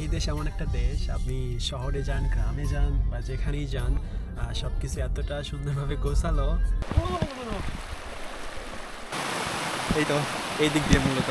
এই দেশ এমন একটা দেশ, আপনি শহরে যান, গ্রামে যান বা যেখানেই যান, সবকিছু এতটা সুন্দরভাবে গোছালো। এই তো এই দিক দিয়ে মূলত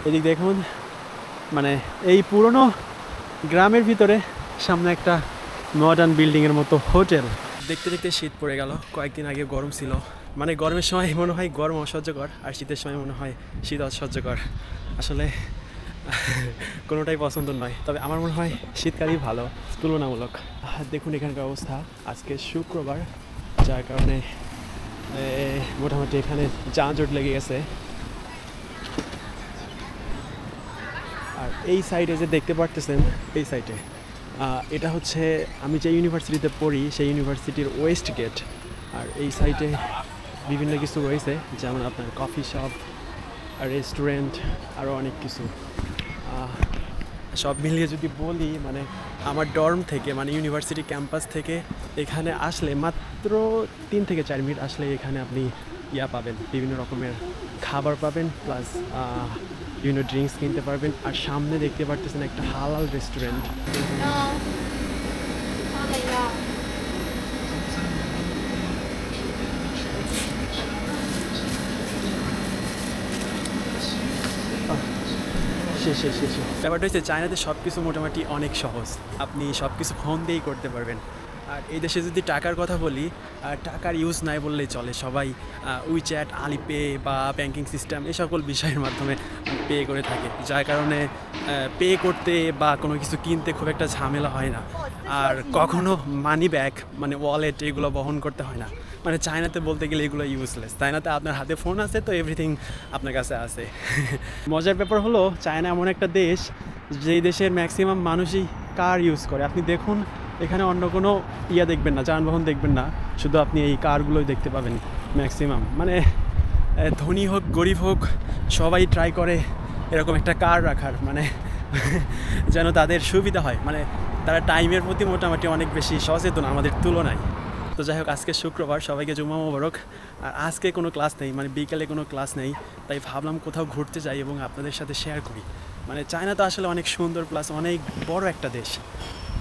এদিক দেখুন, মানে এই পুরনো গ্রামের ভিতরে সামনে একটা মডার্ন বিল্ডিংয়ের মতো হোটেল। দেখতে দেখতে শীত পড়ে গেল। কয়েকদিন আগে গরম ছিল, মানে গরমের সময় মনে হয় গরম অসহ্যকর, আর শীতের সময় মনে হয় শীত অসহ্যকর। আসলে কোনোটাই পছন্দ নয়, তবে আমার মনে হয় শীতকালই ভালো তুলনামূলক। দেখুন এখানকার অবস্থা, আজকে শুক্রবার, যার কারণে মোটামুটি এখানে যানজট লেগে গেছে। আর এই সাইডে যে দেখতে পারতেছেন, এই সাইডে এটা হচ্ছে আমি যে ইউনিভার্সিটিতে পড়ি সেই ইউনিভার্সিটির ওয়েস্ট গেট। আর এই সাইডে বিভিন্ন কিছু রয়েছে, যেমন আপনার কফি শপ, রেস্টুরেন্ট, আরও অনেক কিছু। সব মিলিয়ে যদি বলি, মানে আমার ডর্ম থেকে, মানে ইউনিভার্সিটি ক্যাম্পাস থেকে এখানে আসলে মাত্র 3 থেকে 4 মিনিট আসলে এখানে আপনি পাবেন, বিভিন্ন রকমের খাবার পাবেন, প্লাস বিভিন্ন ড্রিঙ্কস কিনতে পারবেন। আর সামনে দেখতে পারতেছেন একটা হালাল রেস্টুরেন্ট। ব্যাপারটা হচ্ছে চায়নাতে সব কিছু মোটামুটি অনেক সহজ, আপনি সব কিছু ফোন দিয়েই করতে পারবেন। আর এই দেশে যদি টাকার কথা বলি, টাকার ইউজ নাই বললেই চলে, সবাই উইচ্যাট, আলিপে বা ব্যাংকিং সিস্টেম এই সকল বিষয়ের মাধ্যমে পে করে থাকে, যার কারণে পে করতে বা কোনো কিছু কিনতে খুব একটা ঝামেলা হয় না। আর কখনো মানি ব্যাগ, মানে ওয়ালেট, এগুলো বহন করতে হয় না। মানে চায়নাতে বলতে গেলে এগুলো ইউজলেস। চায়নাতে আপনার হাতে ফোন আছে, তো এভরিথিং আপনার কাছে আছে। মজার ব্যাপার হলো, চায়না এমন একটা দেশ যেই দেশের ম্যাক্সিমাম মানুষই কার ইউজ করে। আপনি দেখুন এখানে অন্য কোনো দেখবেন না, যানবাহন দেখবেন না, শুধু আপনি এই কারগুলোই দেখতে পাবেন ম্যাক্সিমাম। মানে ধনী হোক গরিব হোক, সবাই ট্রাই করে এরকম একটা কার রাখার, মানে যেন তাদের সুবিধা হয়। মানে তারা টাইমের প্রতি মোটামুটি অনেক বেশি সচেতন আমাদের তুলনায়। তো যাই হোক, আজকে শুক্রবার, সবাইকে জুম্মা মোবারক। আর আজকে কোনো ক্লাস নেই, মানে বিকেলে কোনো ক্লাস নেই, তাই ভাবলাম কোথাও ঘুরতে যাই এবং আপনাদের সাথে শেয়ার করি। মানে চায়না তো আসলে অনেক সুন্দর, প্লাস অনেক বড় একটা দেশ।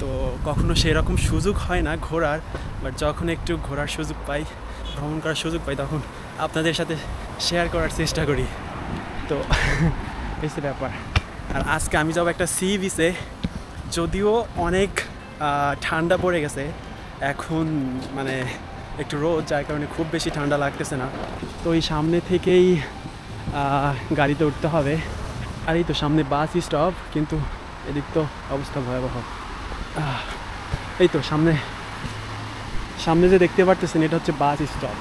তো কখনো সেরকম সুযোগ হয় না ঘোরার, বাট যখন একটু ঘোরার সুযোগ পাই, ভ্রমণ করার সুযোগ পাই, তখন আপনাদের সাথে শেয়ার করার চেষ্টা করি। তো এই ব্যাপার। আর আজকে আমি যাবো একটা সি বিচে, যদিও অনেক ঠান্ডা পড়ে গেছে এখন, মানে একটু রোদ, যার কারণে খুব বেশি ঠান্ডা লাগতেছে না। তো এই সামনে থেকেই গাড়িতে উঠতে হবে। আর এই তো সামনে বাস স্টপ, কিন্তু এদিক তো অবস্থা ভয়াবহ। এই তো সামনে সামনে যে দেখতে পারতেছেন, এটা হচ্ছে বাস স্টপ।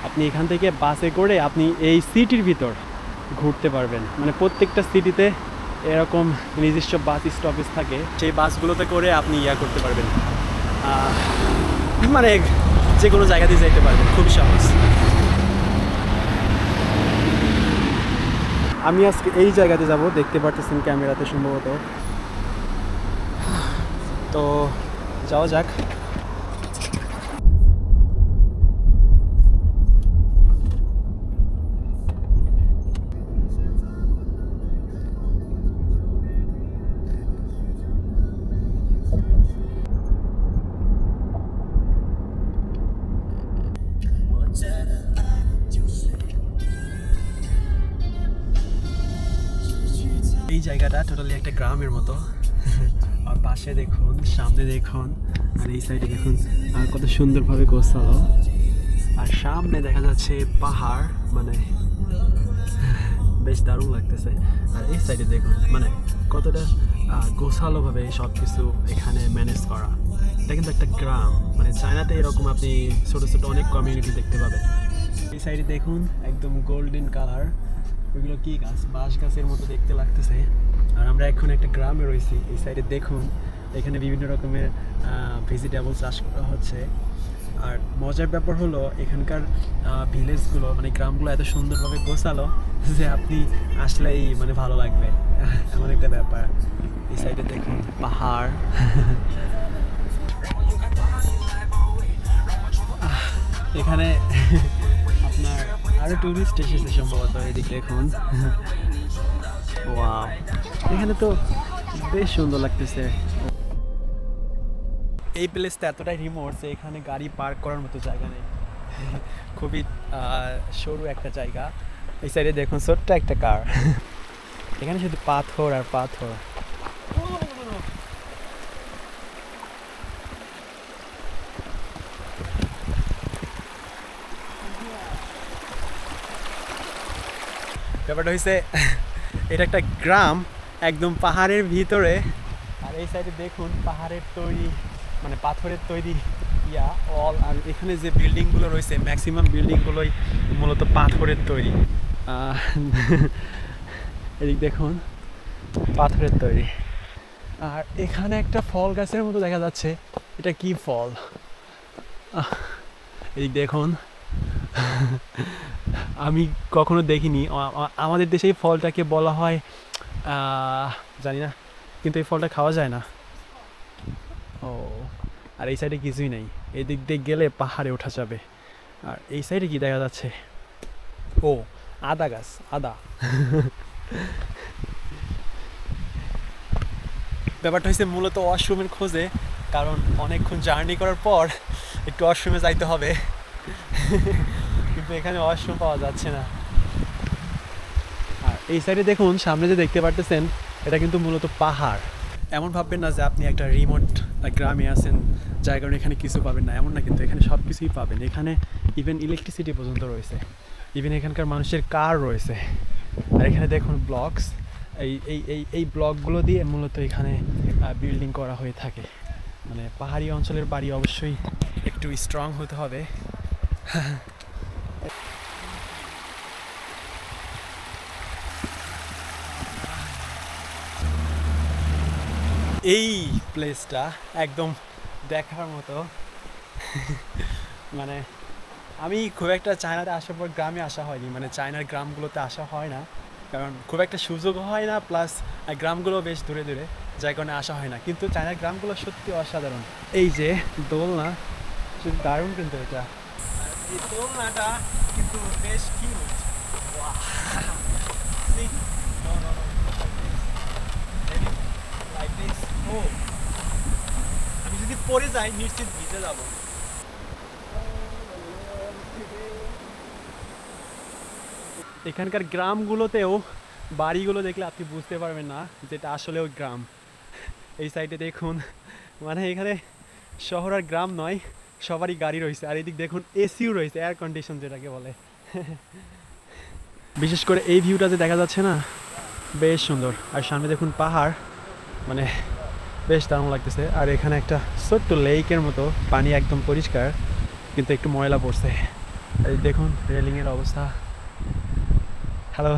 আপনি এখান থেকে বাসে করে আপনি এই সিটির ভিতর ঘুরতে পারবেন। মানে প্রত্যেকটা সিটিতে এরকম নিজস্ব বাস স্টপেজ থাকে, সেই বাসগুলোতে করে আপনি করতে পারবেন, মানে যে কোনো জায়গাতেই যেতে পারবেন, খুব সহজ। আমি আজকে এই জায়গাতে যাব, দেখতে পারতেছেন ক্যামেরাতে সম্ভবত। তো যাওয়া যাক। এই জায়গাটা টোটালি একটা গ্রামের মতো। আর পাশে দেখুন, সামনে দেখুন, আর এই সাইডে দেখুন, আর কত সুন্দরভাবে গোছালো। আর সামনে দেখা যাচ্ছে পাহাড়, মানে বেশ দারুণ লাগতেছে। আর এই সাইডে দেখুন, মানে কতটা গোছালোভাবে সব কিছু এখানে ম্যানেজ করা। এটা কিন্তু একটা গ্রাম, মানে চায়নাতে এরকম আপনি ছোটো ছোটো অনেক কমিউনিটি দেখতে পাবেন। এই সাইডে দেখুন, একদম গোল্ডেন কালার, ওইগুলো কী গাছ, বাঁশ গাছের মতো দেখতে লাগতেছে। আর আমরা এখন একটা গ্রামে রয়েছি। এই সাইডে দেখুন, এখানে বিভিন্ন রকমের ভেজিটেবল চাষ করা হচ্ছে। আর মজার ব্যাপার হলো, এখানকার ভিলেজগুলো, মানে গ্রামগুলো এত সুন্দরভাবে গোছালো যে আপনি আসলেই মানে ভালো লাগবে, এমন একটা ব্যাপার। এই সাইডে দেখুন পাহাড়। এখানে আপনার আরও টুরিস্ট এসেছে সম্ভবত, এদিক দেখুন। এখানে তো বেশ সুন্দর লাগতেছে। এই প্লেসটা এতটাই রিমোট যে এখানে গাড়ি পার্ক করার মতো জায়গা নেই। খুবই সরু একটা জায়গা। এই সাইডে দেখুন ছোট্ট একটা কার। এখানে শুধু পাথর আর পাথর। ব্যাপারটা হয়েছে এটা একটা গ্রাম একদম পাহাড়ের ভিতরে, আর এই সাইডে দেখুন পাহাড়ের তৈরি মানে পাথরের তৈরি অল। আর এখানে যে বিল্ডিংগুলো রয়েছে ম্যাক্সিমাম বিল্ডিংগুলোই মূলত পাথরের তৈরি। এদিক দেখুন পাথরের তৈরি। আর এখানে একটা ফল গাছের মতো দেখা যাচ্ছে, এটা কি ফল? এদিক দেখুন, আমি কখনো দেখিনি। আমাদের দেশে এই ফলটাকে বলা হয় জানি না, কিন্তু এই ফলটা খাওয়া যায় না। ও, আর এই সাইডে কিছুই নেই। এই দিক দিয়ে গেলে পাহাড়ে ওঠা যাবে। আর এই সাইডে কি দেখা যাচ্ছে? ও, আদা গাছ, আদা। ব্যাপারটা হচ্ছে মূলত ওয়াশরুমের খোঁজে, কারণ অনেকক্ষণ জার্নি করার পর একটু ওয়াশরুমে যাইতে হবে। কিন্তু এখানে ওয়াশরুম পাওয়া যাচ্ছে না। আর এই সাইডে দেখুন সামনে যে দেখতে পারতেছেন, এটা কিন্তু মূলত পাহাড়। এমন ভাববেন না যে আপনি একটা রিমোট গ্রামে আছেন যার কারণে এখানে কিছু পাবেন না, এমন না। কিন্তু এখানে সব কিছুই পাবেন। এখানে ইভেন ইলেকট্রিসিটি পর্যন্ত রয়েছে, ইভেন এখানকার মানুষের কার রয়েছে। আর এখানে দেখুন ব্লকস, এই ব্লকগুলো দিয়ে মূলত এখানে বিল্ডিং করা হয়ে থাকে। মানে পাহাড়ি অঞ্চলের বাড়ি অবশ্যই একটু স্ট্রং হতে হবে। এই প্লেসটা একদম দেখার মতো। মানে আমি খুব একটা চায়নাতে আসার পর গ্রামে আসা হয়নি, মানে চায়নার গ্রামগুলোতে আসা হয় না, কারণ খুব একটা সুযোগ হয় না, প্লাস গ্রামগুলো বেশ দূরে দূরে, যার কারণে আসা হয় না। কিন্তু চায়নার গ্রামগুলো সত্যি অসাধারণ। এই যে দোলনা, শুধু দারুণ কিন্তু এটা। এই দোলনাটা কিন্তু বেশ কিউট। আমি যদি পড়ে যাই নিশ্চিত ভিজে যাব। এখানকার গ্রামগুলোতেও বাড়িগুলো দেখলে আপনি বুঝতে পারবেন না যেটা আসলেও গ্রাম। এই সাইডে দেখুন, মানে এখানে শহর আর গ্রাম নয়, সবারই গাড়ি রয়েছে। আর এদিক দেখুন এসিও রয়েছে, এয়ার কন্ডিশন যেটাকে বলে। বিশেষ করে এই ভিউটা যে দেখা যাচ্ছে না, বেশ সুন্দর। আর সামনে দেখুন পাহাড়, মানে বেশ দারুণ লাগতেছে। আর এখানে একটা ছোট্ট লেকের মতো, পানি একদম পরিষ্কার কিন্তু একটু ময়লা পড়ছে। এই দেখুন রেলিংয়ের অবস্থা। হ্যালো।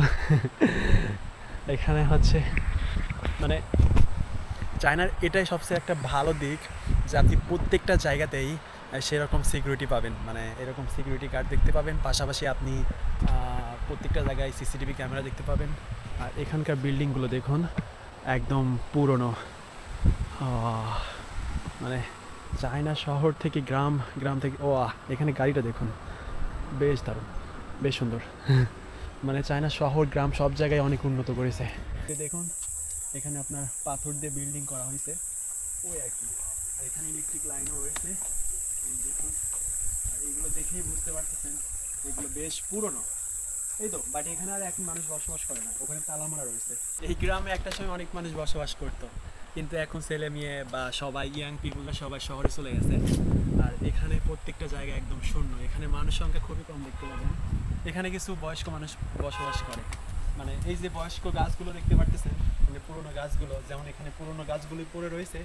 এখানে হচ্ছে মানে চায়নার এটাই সবচেয়ে একটা ভালো দিক যে আপনি প্রত্যেকটা জায়গাতেই সেরকম সিকিউরিটি পাবেন, মানে এরকম সিকিউরিটি গার্ড দেখতে পাবেন। পাশাপাশি আপনি প্রত্যেকটা জায়গায় সিসিটিভি ক্যামেরা দেখতে পাবেন। আর এখানকার বিল্ডিংগুলো দেখুন একদম পুরনো। মানে চায়না শহর থেকে গ্রাম, গ্রাম থেকে এখানে গাড়িটা দেখুন, বেশ দারুণ, বেশ সুন্দর। মানে চায়না শহর গ্রাম সব জায়গায় অনেক উন্নত করেছে। দেখুন এখানে আপনার পাথর দিয়ে বিল্ডিং করা হয়েছে ওই আর কি। আর এখানে ইলেকট্রিক লাইনও রয়েছে, দেখুন। আর এইগুলো দেখেই বুঝতে পারতেছেন এগুলো বেশ পুরনো। এই তো, বাট এখানে আর এখন মানুষ বসবাস করে না, ওখানে তালামারা রয়েছে। এই গ্রামে একটা সময় অনেক মানুষ বসবাস করতো, কিন্তু এখন ছেলে মেয়ে বা সবাই ইয়াং পিপুলরা সবাই শহরে চলে গেছে। আর এখানে প্রত্যেকটা জায়গা একদম শূন্য, এখানে মানুষ সংখ্যা খুবই কম দেখতে পাবেন। এখানে কিছু বয়স্ক মানুষ বসবাস করে, মানে এই যে বয়স্ক গাছগুলো দেখতে পারতেছেন, মানে পুরোনো গাছগুলো, যেমন এখানে পুরোনো গাছগুলি পড়ে রয়েছে,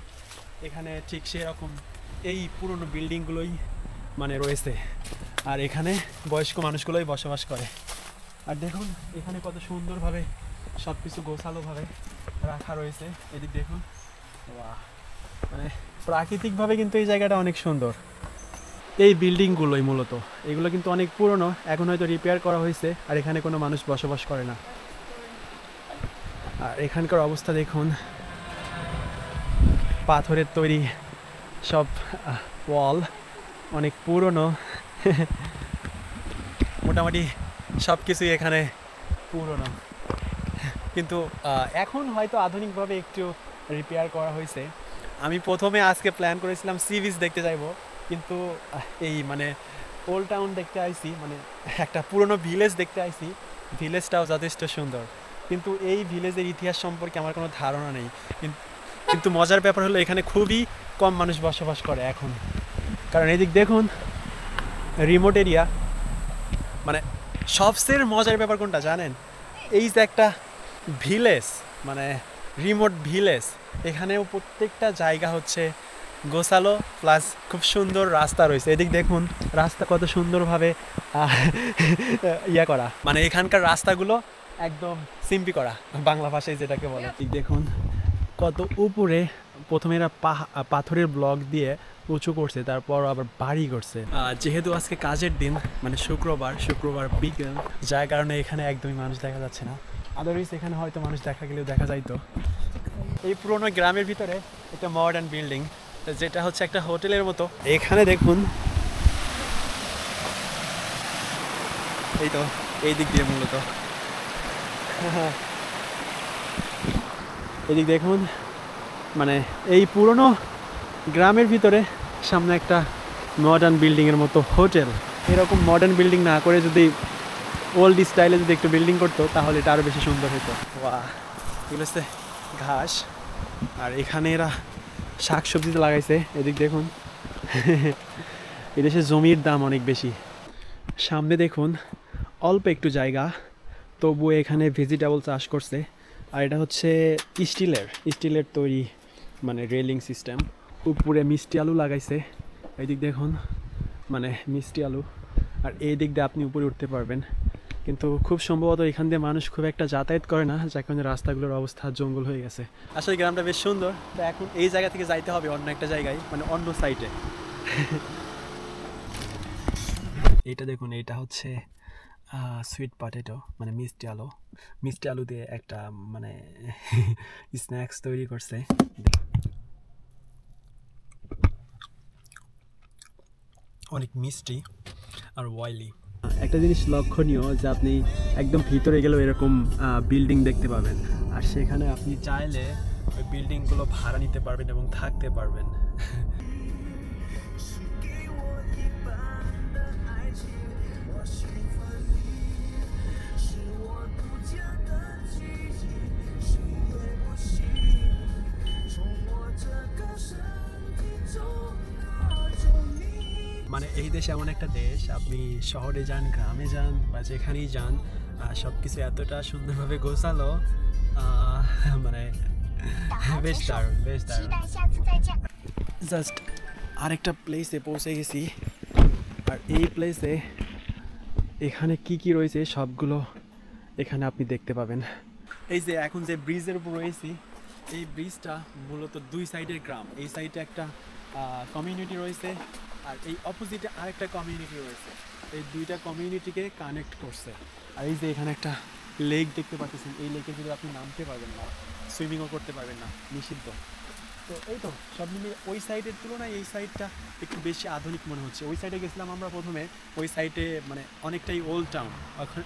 এখানে ঠিক সেরকম এই পুরোনো বিল্ডিংগুলোই মানে রয়েছে। আর এখানে বয়স্ক মানুষগুলোই বসবাস করে। আর দেখুন এখানে কত সুন্দরভাবে সব কিছু গোছালোভাবে রাখা রয়েছে। এদিক দেখুন, মানে প্রাকৃতিকভাবে কিন্তু এই জায়গাটা অনেক সুন্দর। এই বিল্ডিংগুলোই মূলত, এগুলো কিন্তু অনেক পুরনো, এখন হয়তো রিপেয়ার করা হয়েছে। আর এখানে কোনো মানুষ বসবাস করে না। আর এখানকার অবস্থা দেখুন, পাথরের তৈরি সব ওয়াল, অনেক পুরনো। মোটামুটি সব কিছুই এখানে পুরনো। কিন্তু এখন হয়তো আধুনিকভাবে একটু রিপেয়ার করা হয়েছে। আমি প্রথমে আজকে প্ল্যান করেছিলাম সি বিচ দেখতে যাইব, কিন্তু এই মানে ওল্ড টাউন দেখতে আইছি, মানে একটা পুরনো ভিলেজ দেখতে আইছি। ভিলেজটাও যথেষ্ট সুন্দর, কিন্তু এই ভিলেজের ইতিহাস সম্পর্কে আমার কোনো ধারণা নেই। কিন্তু মজার ব্যাপার হলো এখানে খুবই কম মানুষ বসবাস করে এখন, কারণ এদিক দেখুন রিমোট এরিয়া। মানে সবচেয়ে মজার ব্যাপার কোনটা জানেন? এই যে একটা ভিলেজ, মানে রিমোট ভিলেজ, এখানেও প্রত্যেকটা জায়গা হচ্ছে গোছালো, প্লাস খুব সুন্দর রাস্তা রয়েছে। এদিক দেখুন রাস্তা কত সুন্দরভাবে ইয়া করা, মানে এখানকার রাস্তাগুলো একদম সিম্পি করা, বাংলা ভাষায় যেটাকে বলে। ঠিক দেখুন কত উপরে, প্রথমে এরা পাথরের ব্লক দিয়ে উঁচু করছে, তারপর আবার বাড়ি করছে। যেহেতু আজকে কাজের দিন, মানে শুক্রবার বিকেল, যার কারণে এখানে একদমই মানুষ দেখা যাচ্ছে না। আদারওয়াইজ এখানে হয়তো মানুষ দেখা গেলেও দেখা যাইতো। এই পুরোনো গ্রামের ভিতরে একটা মডার্ন বিল্ডিং, যেটা হচ্ছে একটা হোটেলের মতো। এখানে দেখুন এই তো এই দিক দিয়ে মূলত এদিক দেখুন, মানে এই পুরনো গ্রামের ভিতরে সামনে একটা মডার্ন বিল্ডিংয়ের মতো হোটেল। এরকম মডার্ন বিল্ডিং না করে যদি ওল্ড স্টাইলে যদি একটু বিল্ডিং করতো তাহলে এটা আরও বেশি সুন্দর হতো। বাহ, এগুলো হচ্ছে ঘাস, আর এখানে এরা শাক সবজিতে লাগাইছে। এদিক দেখুন এদেশে জমির দাম অনেক বেশি। সামনে দেখুন অল্প একটু জায়গা, তবুও এখানে ভেজিটেবল চাষ করছে। আর এটা হচ্ছে স্টিলের তৈরি, মানে রেলিং সিস্টেম। উপরে মিষ্টি আলু লাগাইছে, এই দিক দেখুন, মানে মিষ্টি আলু। আর এই দিক দিয়ে আপনি উপরে উঠতে পারবেন, কিন্তু খুব সম্ভবত এখান দিয়ে মানুষ খুব একটা যাতায়াত করে না, যার কারণে রাস্তাগুলোর অবস্থা জঙ্গল হয়ে গেছে। আসলে গ্রামটা বেশ সুন্দর। তো এখন এই জায়গা থেকে যাইতে হবে অন্য একটা জায়গায়, মানে অন্য সাইডে। এইটা দেখুন, এইটা হচ্ছে সুইট পটেটো, মানে মিষ্টি আলু দিয়ে একটা মানে স্ন্যাক্স তৈরি করছে। অনেক মিষ্টি আর অয়েলি। একটা জিনিস লক্ষণীয় যে আপনি একদম ভিতরে গেলেও এরকম বিল্ডিং দেখতে পাবেন, আর সেখানে আপনি চাইলে ওই বিল্ডিংগুলো ভাড়া নিতে পারবেন এবং থাকতে পারবেন। মানে এই দেশ এমন একটা দেশ, আপনি শহরে যান, গ্রামে যান, বা যেখানেই যান, সব কিছু এতটা সুন্দরভাবে গোছালো, মানে বেশ দারুণ। জাস্ট আরেকটা প্লেসে পৌঁছে গেছি, আর এই প্লেসে এখানে কি রয়েছে সবগুলো এখানে আপনি দেখতে পাবেন। এই যে এখন যে ব্রিজের উপর রয়েছি, এই ব্রিজটা মূলত দুই সাইডের গ্রাম। এই সাইডে একটা কমিউনিটি রয়েছে, আর এই অপোজিটে আরেকটা কমিউনিটি রয়েছে। এই দুইটা কমিউনিটিকে কানেক্ট করছে। আর এই যে এখানে একটা লেক দেখতে পাচ্ছেন, এই লেকে যদি আপনি নামতে পারবেন না, সুইমিংও করতে পারবেন না, নিষিদ্ধ। তো এই তো সব মিলিয়ে ওই সাইডের তুলনায় এই সাইডটা একটু বেশি আধুনিক মনে হচ্ছে। ওই সাইডে গেছিলাম আমরা প্রথমে, ওই সাইডে মানে অনেকটাই ওল্ড টাউন,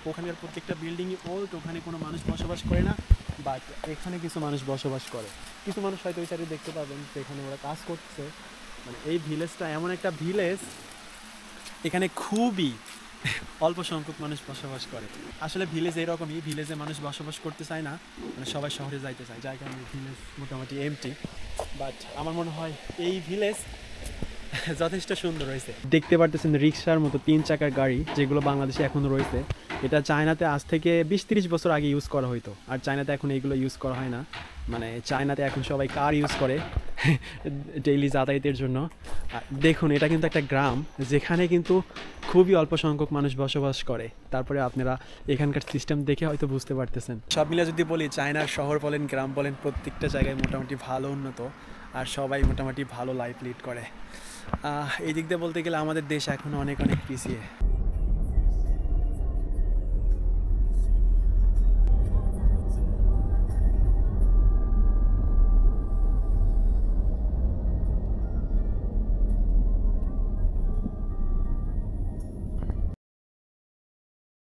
ওখানকার প্রত্যেকটা বিল্ডিংই ওল্ড, ওখানে কোনো মানুষ বসবাস করে না। বাট এখানে কিছু মানুষ বসবাস করে, কিছু মানুষ হয়তো ওই সাইডে দেখতে পাবেন যে এখানে ওরা কাজ করছে। মানে এই ভিলেজটা এমন একটা ভিলেজ, এখানে খুবই অল্প সংখ্যক মানুষ বসবাস করে। আসলে ভিলেজ এরকমই, ভিলেজে মানুষ বসবাস করতে চায় না, মানে সবাই শহরে যাইতে চায়, যার কারণে ভিলেজ মোটামুটি এমটি। বাট আমার মনে হয় এই ভিলেজ যথেষ্ট সুন্দর হয়েছে। দেখতে পারতেছেন রিক্সার মতো 3 চাকার গাড়ি, যেগুলো বাংলাদেশে এখনও রয়েছে। এটা চায়নাতে আজ থেকে 20-30 বছর আগে ইউজ করা হইতো, আর চায়নাতে এখন এইগুলো ইউজ করা হয় না। মানে চায়নাতে এখন সবাই কার ইউজ করে ডেইলি যাতায়াতের জন্য। দেখুন এটা কিন্তু একটা গ্রাম, যেখানে কিন্তু খুবই অল্প সংখ্যক মানুষ বসবাস করে। তারপরে আপনারা এখানকার সিস্টেম দেখে হয়তো বুঝতে পারতেছেন। সব মিলে যদি বলি, চায়নার শহর বলেন, গ্রাম বলেন, প্রত্যেকটা জায়গায় মোটামুটি ভালো উন্নত, আর সবাই মোটামুটি ভালো লাইফ লিড করে। এই দিক দিয়ে বলতে গেলে আমাদের দেশ এখনও অনেক পিছিয়ে।